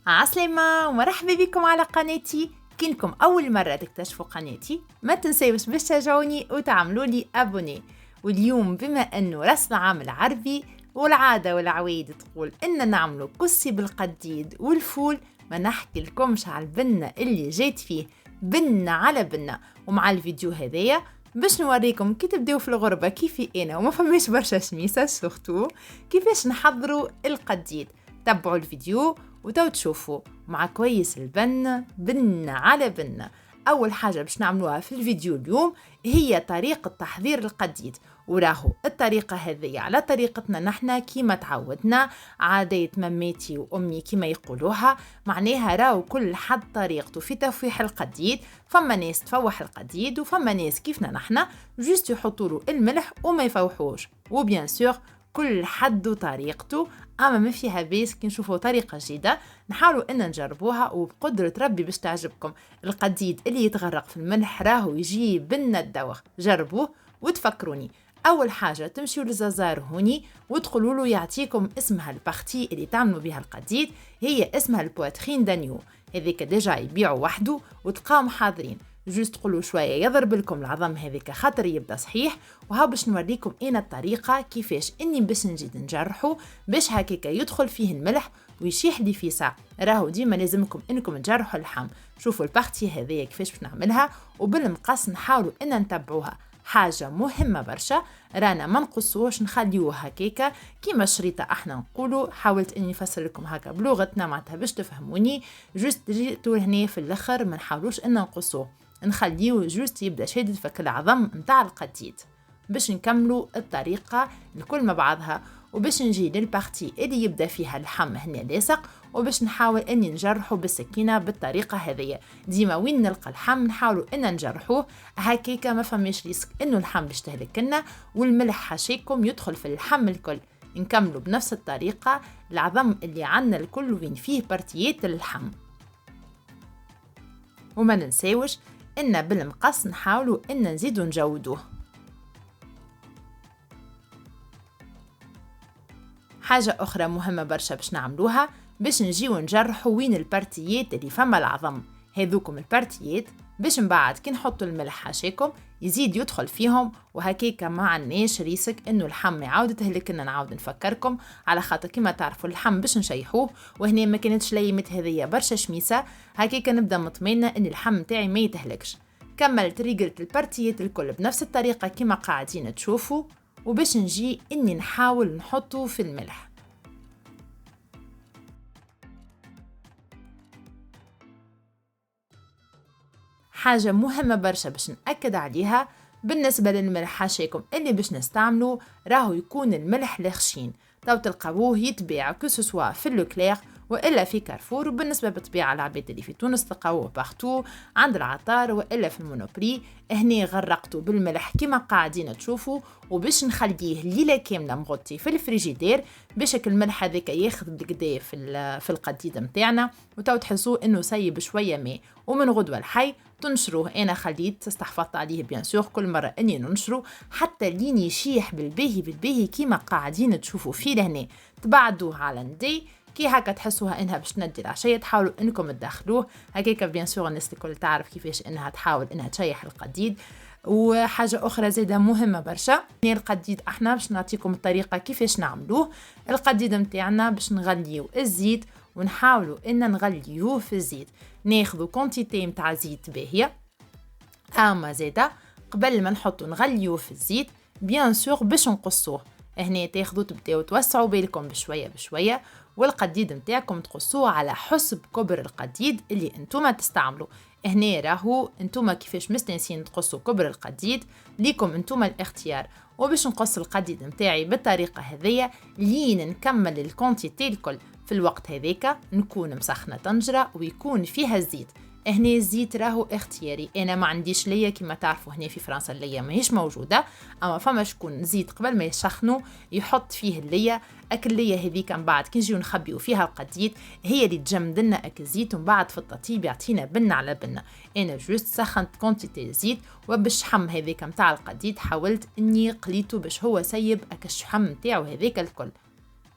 عسلامة ومرحبا بكم على قناتي. كينكم أول مرة تكتشفوا قناتي ما تنسيوش باش تشجعوني وتعملوا لي أبوني. واليوم بما أنه رأس العام العربي والعادة والعوايد تقول إن نعملوا كسي بالقديد والفول، ما نحكي لكمش على البنة اللي جيت فيه بنة على بنة. ومع الفيديو هذايا باش نوريكم كي تبداو في الغربة كيفي أنا وما فماش برشا شميسة سورتو كيفاش نحضروا القديد. تبعوا الفيديو وتو تشوفوا مع كويس البن بنة على بنة. أول حاجة باش نعملوها في الفيديو اليوم هي طريقة تحضير القديد، وراهو الطريقة هذه على طريقتنا نحنا كيما تعودنا، عادة مماتي وأمي كيما يقولوها. معناها راهو كل حد طريقته في تفويح القديد، فما ناس تفوح القديد وفما ناس كيفنا نحنا جوست يحطوله الملح وما يفوحوش، وبيان سور كل حد وطريقته. اما ما فيها بيس كي نشوفوا طريقه جديده نحاولوا ان نجربوها وبقدره ربي باش تعجبكم. القديد اللي يتغرق في الملح راهو يجي بنا الدوخ، جربوه وتفكروني. اول حاجه تمشيوا للزازار هوني وتقولوا له يعطيكم اسمها البارتي اللي تعملوا بها القديد، هي اسمها البواترين دانيو. هذيك ديجا يبيعوا وحده وتلقاهم حاضرين، جوست تقولوا شويه يضرب لكم العظم هذيك خاطر يبدا صحيح. وها باش نوريكم انا الطريقه كيفاش اني باش نجي نجرحه باش هكاك يدخل فيه الملح ويشيح لي في ساعه. راهو ديما لازمكم انكم تجرحوا اللحم. شوفوا البارتي هذيا كيفاش باش نعملها وبالمقص نحاولوا ان نتبعوها. حاجه مهمه برشا، رانا ما نقصوش نخليوه هكاكا كيما الشريطه احنا نقولوا. حاولت اني نفسر لكم هكا بلغتنا معناتها باش تفهموني. جوست جيتوا هنا في الاخر ما نحاولوش ان نقصوه، نخليه جوست يبدا شادد فك العظم متاع القديد. باش نكملوا الطريقه الكل مع بعضها، وباش نجي للبارتي اللي يبدا فيها اللحم هنا لاصق، وباش نحاول اني نجرحه بالسكينه بالطريقه هذه. ديما وين نلقى اللحم نحاولوا ان نجرحوه هكاكا، ما فماش ريسك انه اللحم باش تهلكنا والملح حاشيكم يدخل في اللحم الكل. نكملوا بنفس الطريقه العظم اللي عندنا الكل وين فيه بارتيات اللحم. وما ننساوش ان بالمقص نحاولوا ان نزيدوا نجودوه. حاجة أخرى مهمة برشا باش نعملوها باش نجيو نجرحوا وين البارتيات اللي فما العظم. هذوكم البارتيات باش من بعد كي نحطوا الملح حاشاكم يزيد يدخل فيهم، وهكاكا ما عناش ريسك انه اللحم يعاود تهلك. لنا نعاود نفكركم على خاطر كيما تعرفوا اللحم باش نشيحوه، وهنا ما كانتش ليمت هذيا برشا شميسه، هكاكا نبدا مطمئنه ان اللحم تاعي ما يتهلكش. كملت ريقلت البارتيات الكل بنفس الطريقه كيما قاعدين تشوفوا، وباش نجي اني نحاول نحطه في الملح. حاجة مهمة برشا باش نأكد عليها بالنسبة للملح حاشاكم اللي باش نستعمله، راهو يكون الملح الخشين. تو تلقاوه يتباع كسوسوا في لوكلير والا في كارفور، وبالنسبه بالطبيعه العباد اللي في تونس تلقاوه باختو عند العطار والا في المونوبري. هنا غرقته بالملح كما قاعدين تشوفوا، وباش نخليه ليله كامله مغطي في الفريجيدير باش الملح هذاك ياخذ بالكدا في القديد نتاعنا. وتو تحسوه انه سيب شويه ماء، ومن غدوه الحي تنشروه. انا خليت استحفظت عليه بيان سور كل مره اني ننشره حتى لين يشيح بالباهي بالباهي كيما قاعدين تشوفوا فيه لهنا. تبعدوه على ندي كي هكا تحسوها انها باش تندي العشيه، تحاولوا انكم تدخلوه هكاك. بيان سور الناس الكل تعرف كيفاش انها تحاول انها تشيح القديد. وحاجه اخرى زاده مهمه برشا، القديد احنا باش نعطيكم الطريقه كيفاش نعملوه. القديد نتاعنا باش نغليو الزيت ونحاولوا ان نغليوه في الزيت، ناخذوا كونتيتي متاع زيت باهيه. اما زاده قبل ما نحطوا نغليوه في الزيت بيان سور باش نقصوه. هنا تاخذوا تبداو توسعوا بالكم بشويه بشويه، والقديد نتاعكم تقصوه على حسب كبر القديد اللي انتم تستعملوا. هنا راهو انتم كيفاش مستنسين تقصوا كبر القديد ليكم انتم الاختيار. وباش نقص القديد نتاعي بالطريقه هذيا لين نكمل الكونتيتي الكل. في الوقت هذاك نكون مسخنه طنجره ويكون فيها الزيت. هنا الزيت راهو اختياري، انا ما عنديش ليا كما تعرفوا هنا في فرنسا الليا ماهيش موجوده، اما فما شكون زيت قبل ما يسخنوا يحط فيه الليا. اكل ليا هذيك من بعد كي نجيو نخبيو فيها القديد هي اللي تجمد لنا اكل الزيت، ومن بعد في التطيب يعطينا بنه على بنه. انا جوست سخنت كونتيتي زيت، وبالشحم هذيك نتاع القديد حاولت اني قليته باش هو سيب اك الشحم نتاعو هذيك الكل.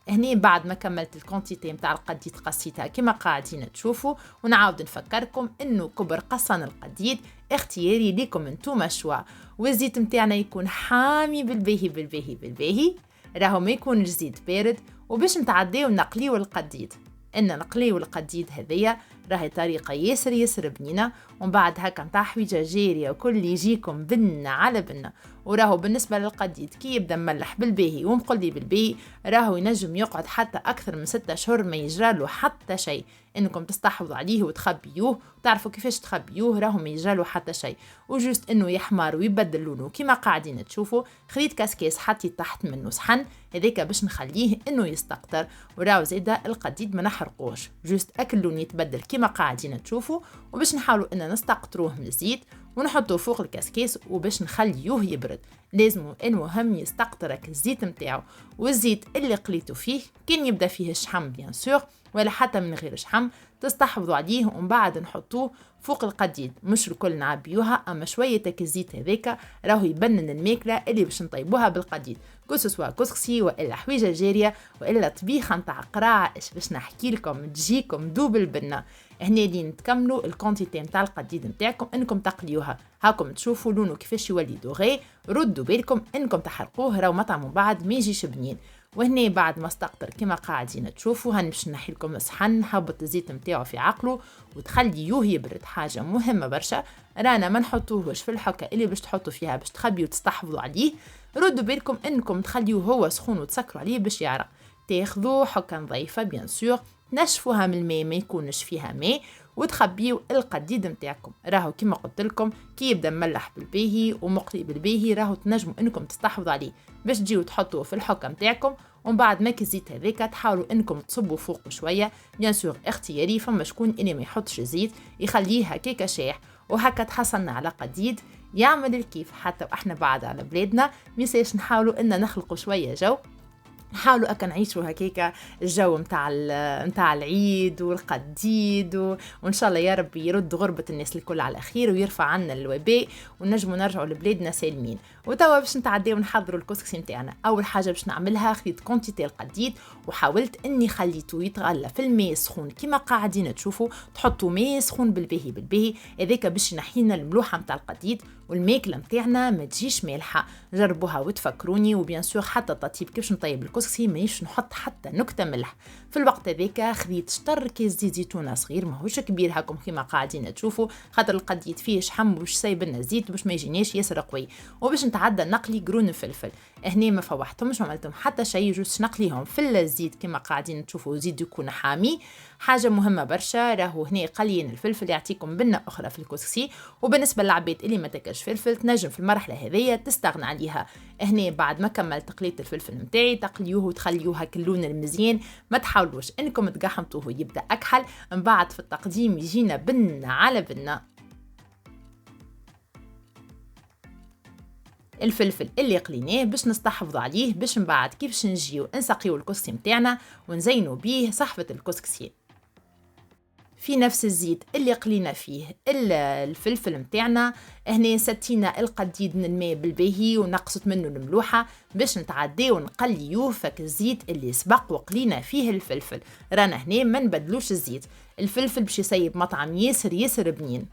هني بعد ما كملت الكونتيتي متاع القديد قصيتها كما قاعدين تشوفوا، ونعاود نفكركم انه كبر قصن القديد اختياري ليكم انتوما شوا، والزيت متاعنا يكون حامي بالباهي بالباهي بالباهي، راهو ما يكون الزيت بارد. وباش نتعداو نقليو القديد، ان نقليو القديد هذيا راهي طريقه ياسر بنينه، ومن بعد هكا نتاع حويجه جاريه وكل يجيكم بنه على بنه. وراهو بالنسبه للقديد كي يبدا ملح بالباهي ومقلي بالباهي راهو ينجم يقعد حتى اكثر من 6 شهور ما يجرالو حتى شيء. انكم تستحفظوا عليه وتخبيوه وتعرفوا كيفاش تخبيوه راهو ما يجرالو حتى شيء، وجوست انه يحمر ويبدل لونه كما قاعدين تشوفوا. خليت كاسكاس حطيت تحت منه صحن هذاك باش نخليه انه يستقطر، وراهو زيدا القديد ما نحرقوش، جوست اكل لون يتبدل كما قاعدين تشوفوا. وباش نحاولوا ان نستقطروه من الزيت ونحطوه فوق الكاسكيس وباش نخليوه يبرد. لازم المهم يستقطرك الزيت متاعو، والزيت اللي قليتو فيه كان يبدا فيه الشحم بيان سور ولا حتى من غير شحم تستحفظوا عليه، ومن بعد نحطوه فوق القديد. مش الكل نعبيوها، اما شويه الزيت هذاك راهو يبنن الماكله اللي باش نطيبوها بالقديد، كسوا كسكسي والا حويجه جاريه والا طبيخه نتاع قراع. ايش باش نحكي لكم تجيكم دوب البنه. هنا لين تكملوا الكونتيتي نتاع القديد نتاعكم انكم تقليوها، هاكم تشوفوا لونه كيفاش يولي دوغي. ردوا بالكم انكم تحرقوه راهو مطعم من بعد ما يجيش بنين. وهنا بعد ما استقطر كما قاعدين تشوفوا هنمشي نحي لكم الصحن، هبط الزيت نتاعو في عقله وتخليوه يبرد. حاجه مهمه برشا، رانا ما نحطوهوش في الحكه اللي باش تحطوا فيها باش تخبيوا وتستحفظوا عليه. ردوا بالكم انكم تخليوه هو سخون وتسكروا عليه باش يعرق. تاخذوا حكه نظيفه بيان سور تنشفوها من الماء ما يكونش فيها ماء، وتخبيوا القديد نتاعكم. راهو كما قلت لكم كي يبدا ملح بالباهي ومقلي بالباهي راهو تنجموا انكم تستحفظوا عليه باش تجيو تحطوه في الحكه نتاعكم. ومن بعد ما الزيت هذاك تحاولوا انكم تصبوا فوق شويه، بيان سور اختياري، فما شكون اللي ما يحطش زيت يخليه هكاك شاح، وهكا تحصلنا على قديد يعمل الكيف. حتى واحنا بعد على بلادنا ميساش نحاولوا ان نخلقوا شويه جو، نحاولوا أكا نعيشوا هكاكا الجو متاع العيد والقديد وإن شاء الله يا ربي يرد غربة الناس الكل على خير ويرفع عنا الوباء ونجموا نرجعوا لبلادنا سالمين. وتوا باش نتعداو ونحضروا الكسكسي نتاعنا. أول حاجة باش نعملها خديت كونتيتي القديد وحاولت إني خليته يتغلى في الماء سخون كما قاعدين تشوفوا. تحطوا ماء سخون بالباهي هذاك باش ينحينا الملوحة متاع القديد والماكلة متاعنا ما تجيش مالحة. جربوها وتفكروني. وبيان سور حتى التطيب كيفاش نطيب الكسكسي مانيش نحط حتى نكتة ملح. في الوقت هذاك خديت شطر كيس زيت زيتونه صغير ماهوش كبير هاكم كما قاعدين تشوفوا، خاطر القديد فيه شحم وباش سايب لنا زيت باش ما يجيناش ياسر قوي. وباش نتعدى نقلي قرون فلفل، هنا ما فوحتهمش ما عملتهم حتى شيء، جوست نقليهم في الزيت كما قاعدين تشوفوا. زيت يكون حامي، حاجه مهمه برشا. راهو هنا قليين الفلفل يعطيكم بنه اخرى في الكسكسي. وبالنسبه للعباد اللي ما تاكلش فلفل تنجم في المرحله هذيا تستغنى عليها. هنا بعد ما كملت تقليت الفلفل نتاعي تقليوه وتخليوه هاك اللون المزيان، ما تحاولوش انكم تقحمطوه يبدا اكحل. من بعد في التقديم يجينا بنه على بنه. الفلفل اللي قليناه باش نستحفظ عليه باش من بعد كيفاش نجيو نسقيو الكسكسي متاعنا ونزينوا بيه صحفة الكسكسي. في نفس الزيت اللي قلينا فيه الفلفل متاعنا هنا ستينا القديد من الماء بالباهي ونقصت منه الملوحة باش نتعداو ونقليوه فك الزيت اللي سبق وقلينا فيه الفلفل. رانا هنا ما نبدلوش الزيت، الفلفل باش يسيب مطعم ياسر بنين.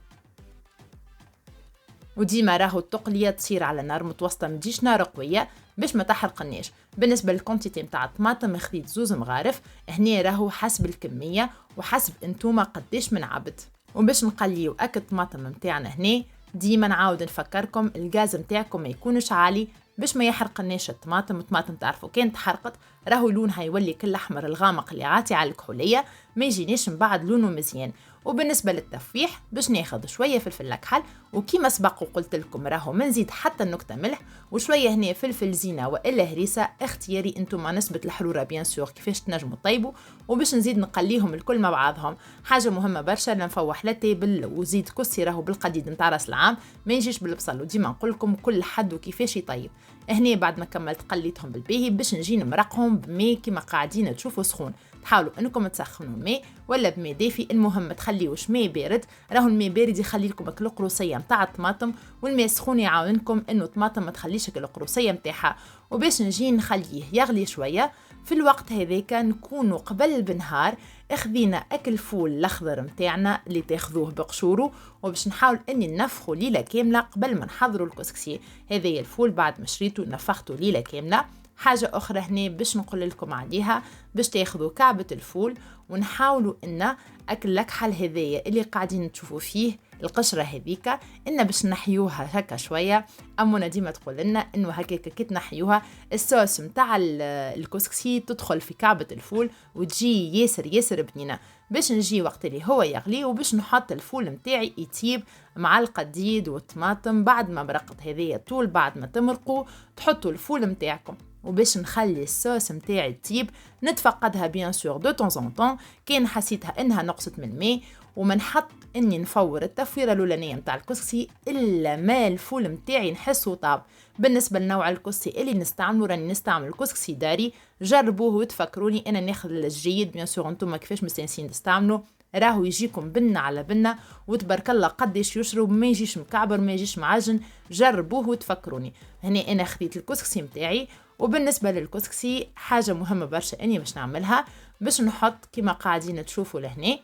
وديما راهو التقليه تصير على نار متوسطه ما تجيش نار قويه باش ما تحرقناش. بالنسبه للكونتيتي نتاع الطماطم خديت 2 مغارف، هنا راهو حسب الكميه وحسب انتوما قداش من عبد. وباش نقليو اكل الطماطم نتاعنا هنا ديما نعاود نفكركم الغاز نتاعكم ما يكونش عالي باش ما يحرقناش الطماطم تعرفوا كانت حرقت راهو لونها يولي كل احمر الغامق اللي عاتي على الكحوليه ما يجينيش من بعد لونه مزيان. وبالنسبه للتفويح باش ناخذ شويه فلفل اكحل وكيما سبق وقلت لكم راهو ما نزيد حتى النكته ملح وشويه هنا فلفل زينه والا هريسه اختياري انتم نسبه الحروره بيان سور كيفاش تنجموا طيبوا. وباش نزيد نقليهم الكل مع بعضهم. حاجه مهمه برشا نفوح لا تابل وزيد كسي راهو بالقديد نتاع راس العام ما يجيش بالبصل. وديما نقول لكم كل حد وكيفاش يطيب. هنا بعد ما كملت قليتهم بالباهي باش نجي نمرقهم بماء كما قاعدين تشوفوا سخون. تحاولوا انكم تسخنوا الماء ولا بماء دافي، المهم ما تخليوش ماء بارد. راهو الماء بارد يخلي لكم القروصيه نتاع الطماطم والماء سخون يعاونكم انه الطماطم ما تخليش القروصيه نتاعها. وباش نجي نخليه يغلي شويه في الوقت هذاك نكونوا قبل بنهار اخذينا اكل فول الاخضر متاعنا اللي تاخذوه بقشوره، وباش نحاول اني ننفخه ليله كامله قبل ما نحضروا الكسكسي. هذا الفول بعد ما شريته نفخته ليله كامله. حاجه اخرى هنا باش نقول لكم عليها، باش تاخذوا كعبه الفول ونحاولوا ان اكل الكحل هذايا اللي قاعدين تشوفوا فيه القشره هذيك ان باش نحيوها هكا شويه. امنا ديما تقول لنا انه هكاك كي تنحيوها الصوص نتاع الكسكسي تدخل في كعبه الفول وتجي ياسر ياسر بنينه. باش نجي وقت اللي هو يغلي وباش نحط الفول متاعي يطيب مع القديد والطماطم. بعد ما مرقت هذيا طول بعد ما تمرقوا تحطوا الفول متاعكم، وباش نخلي الصوص متاعي يطيب نتفقدها بيان سور دو طون زون طون كان حسيتها انها نقصت من الماء، وما نحط اني نفور التفويره الاولانيه متاع الكسكسي الا ما الفول متاعي نحسه طاب. بالنسبه لنوع الكسكسي اللي نستعمله راني نستعمل الكسكسي داري، جربوه وتفكروني انا ناخذ الجيد. بيان سور انتم كيفاش مستانسين تستعملوا راهو يجيكم بنه على بنه وتبارك الله قديش يشرب، ما يجيش مكعبر ما يجيش معجن. جربوه وتفكروني. هنا انا خديت الكسكسي متاعي، وبالنسبه للكسكسي حاجه مهمه برشا اني باش نعملها، باش نحط كما قاعدين تشوفوا لهنا.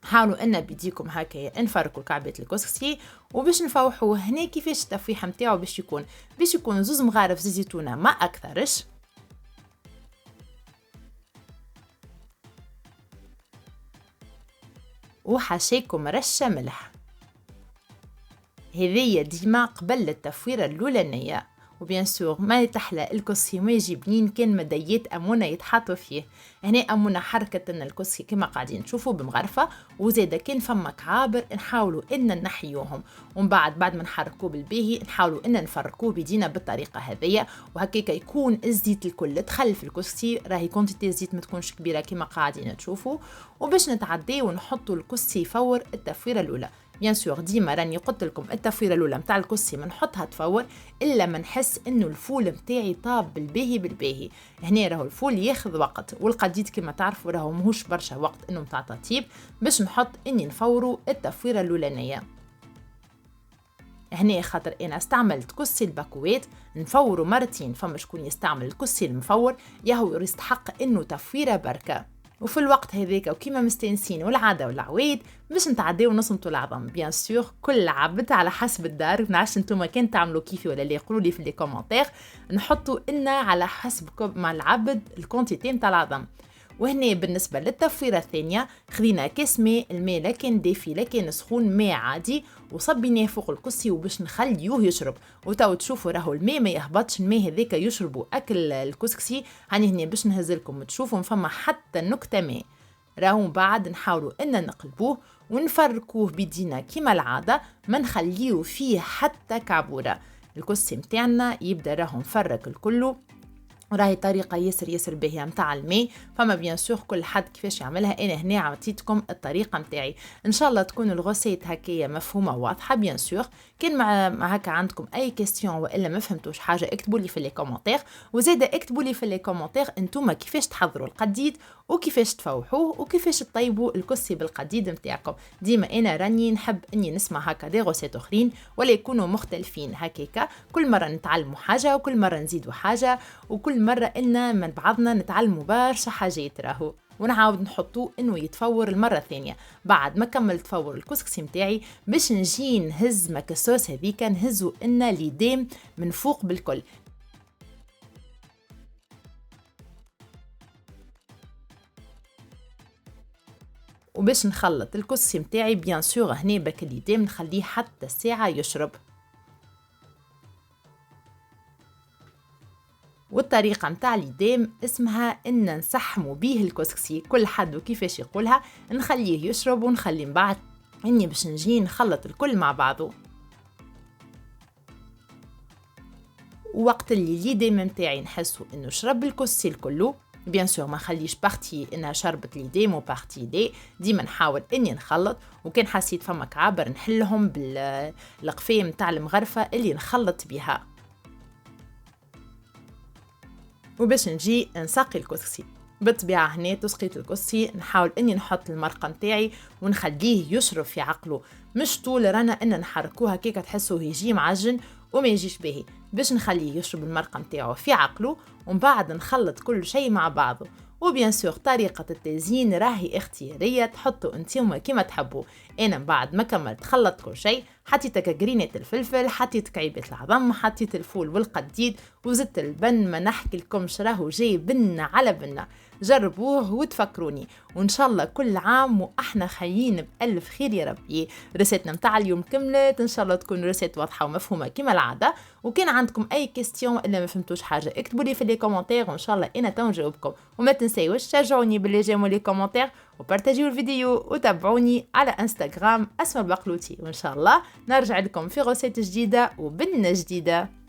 حاولوا ان بيديكم هكا نفركوا كعبات الكسكسي وباش نفوحوه. هنا كيفاش التفويحه نتاعو باش يكون زوز مغارف زيت زيتونه ما اكثرش، وحشيكم رشه ملح. هذيا ديما قبل التفويره الاولانيه. وبيان سور ما تحلى الكسكسي ما يجي بنين كان مديات امونه يتحطوا فيه. هنا امونه حركه لنا الكسكسي كما قاعدين تشوفوا بمغرفه، وزاده كان فما كعابر نحاولوا ان نحيوهم، ومن بعد ما نحركوه بالباهي نحاولوا ان نفركوه بيدينا بالطريقه هذيا، وهكاك يكون الزيت الكل دخل في الكسكسي. راهي كونتيتي الزيت ما تكونش كبيره كما قاعدين تشوفوا. وباش نتعدي ونحطوا الكسكسي يفور التفويره الاولى. بيان سور ديما راني قلت لكم التفويره الاولى نتاع الكسكسي ما نحطها تفور الا ما نحس انه الفول نتاعي طاب بالباهي. هنا راهو الفول ياخذ وقت، والقديد كما تعرفوا راهو ماهوش برشا وقت انه نتاع تطيب، باش نحط اني نفوروا التفويره الاولانيه. هنا خاطر انا استعملت كسي الباكوات نفوروا مرتين، فما شكون يستعمل الكسي المفور يهو يستحق انه تفويره بركه. وفي الوقت هذاك وكيما مستانسين والعاده والعويد باش نتعداو نصمتوا العظم. بيان سور كل عبد على حسب الدار، نعرفش نتوما كان تعملوا كيفي ولا لا، يقولوا لي في لي كومونتير. نحطوا لنا على حسب مع العبد الكونتيتي نتاع العظم. وهنا بالنسبه للتفويره الثانيه خذينا كاس ماء، الماء لا كان دافي لا كان سخون، ماء عادي، وصبيناه فوق الكسي وباش نخليوه يشرب. وتو تشوفوا راهو الماء ما يهبطش، الماء هذاك يشربوا اكل الكسكسي. هاني هنا باش نهز لكم تشوفوا فما حتى نكته ماء. راهو بعد نحاولوا ان نقلبوه ونفركوه بيدينا كما العاده، ما نخليو فيه حتى كعبوره. الكسي متاعنا يبدا راهو مفرك الكل، وراهي طريقه ياسر باهيه متاع الماء. فما بيان سور كل حد كيفاش يعملها، انا هنا عطيتكم الطريقه متاعي. ان شاء الله تكون الغوسيت هكايا مفهومه واضحه. بيان سور كان مع هكا عندكم اي كيستيون والا ما فهمتوش حاجه اكتبوا لي في لي كومونتير، وزاده اكتبوا لي في لي كومونتير انتوما كيفاش تحضروا القديد وكيفاش تفوحوه وكيفاش تطيبوا الكسي بالقديد متاعكم. ديما انا راني نحب اني نسمع هكا دي غوسيت اخرين ولا يكونوا مختلفين هكاكا، كل مره نتعلموا حاجه وكل مره نزيدوا حاجه، وكل مرة إن من بعضنا نتعلموا برشا حاجات راهو، ونعاود نحطوه إنه يتفور المرة الثانية. بعد ما كملت تفور الكسكسي متاعي باش نجي نهز مكسوس هذيك نهزو إن ليديم من فوق بالكل. وباش نخلط الكسكسي متاعي بيان سور هنا بك ليديم نخليه حتى ساعة يشرب. والطريقة متاع اليدام اسمها إن نسحموا بيه الكسكسي، كل حد وكيفاش يقولها، نخليه يشرب ونخلي من بعد إني باش نجي نخلط الكل مع بعضه. ووقت اللي اليدام متاعي نحسوا إنه شرب الكسكسي الكله، بيان سور ما نخليش بارتي إنها شربت اليدام وبارتي دي، ديما نحاول إني نخلط، وكان حسيت فما كعابر نحلهم بالقفاية متاع المغرفة اللي نخلط بها. وباش نجي نسقي الكسكسي بالطبيعه هنا تسقيت الكسكسي نحاول اني نحط المرقه متاعي ونخليه يشرب في عقله، مش طول رانا ان نحركوها كيك تحسوا يجي معجن وما يجيش باهي باش نخليه يشرب المرقة متاعه في عقله، ومن بعد نخلط كل شيء مع بعضه. وبيان سور طريقة التزيين راهي اختيارية، تحطوا انتم كيما تحبوا. انا من بعد ما كملت خلطت كل شيء، حطيت قرينة الفلفل، حطيت كعيبة العظم، حطيت الفول والقديد وزدت البن. ما نحكي لكمش راهو جاي بنة على بنة. جربوه وتفكروني، وان شاء الله كل عام واحنا خيين بألف خير يا ربي. رسالتنا متاع اليوم كملت، ان شاء الله تكون رسالة واضحة ومفهومة كما العادة. وكان عندكم اي كيستيون الا ما فهمتوش حاجة اكتبوا لي في لي كومنتير، وان شاء الله انا تنجاوبكم. وما تنسيوش شجعوني باللي جيموا لي كومنتير وبارتاجيو الفيديو، وتابعوني على انستغرام اسماء البقلوتي. وان شاء الله نرجع لكم في غسالة جديدة وبنة جديدة.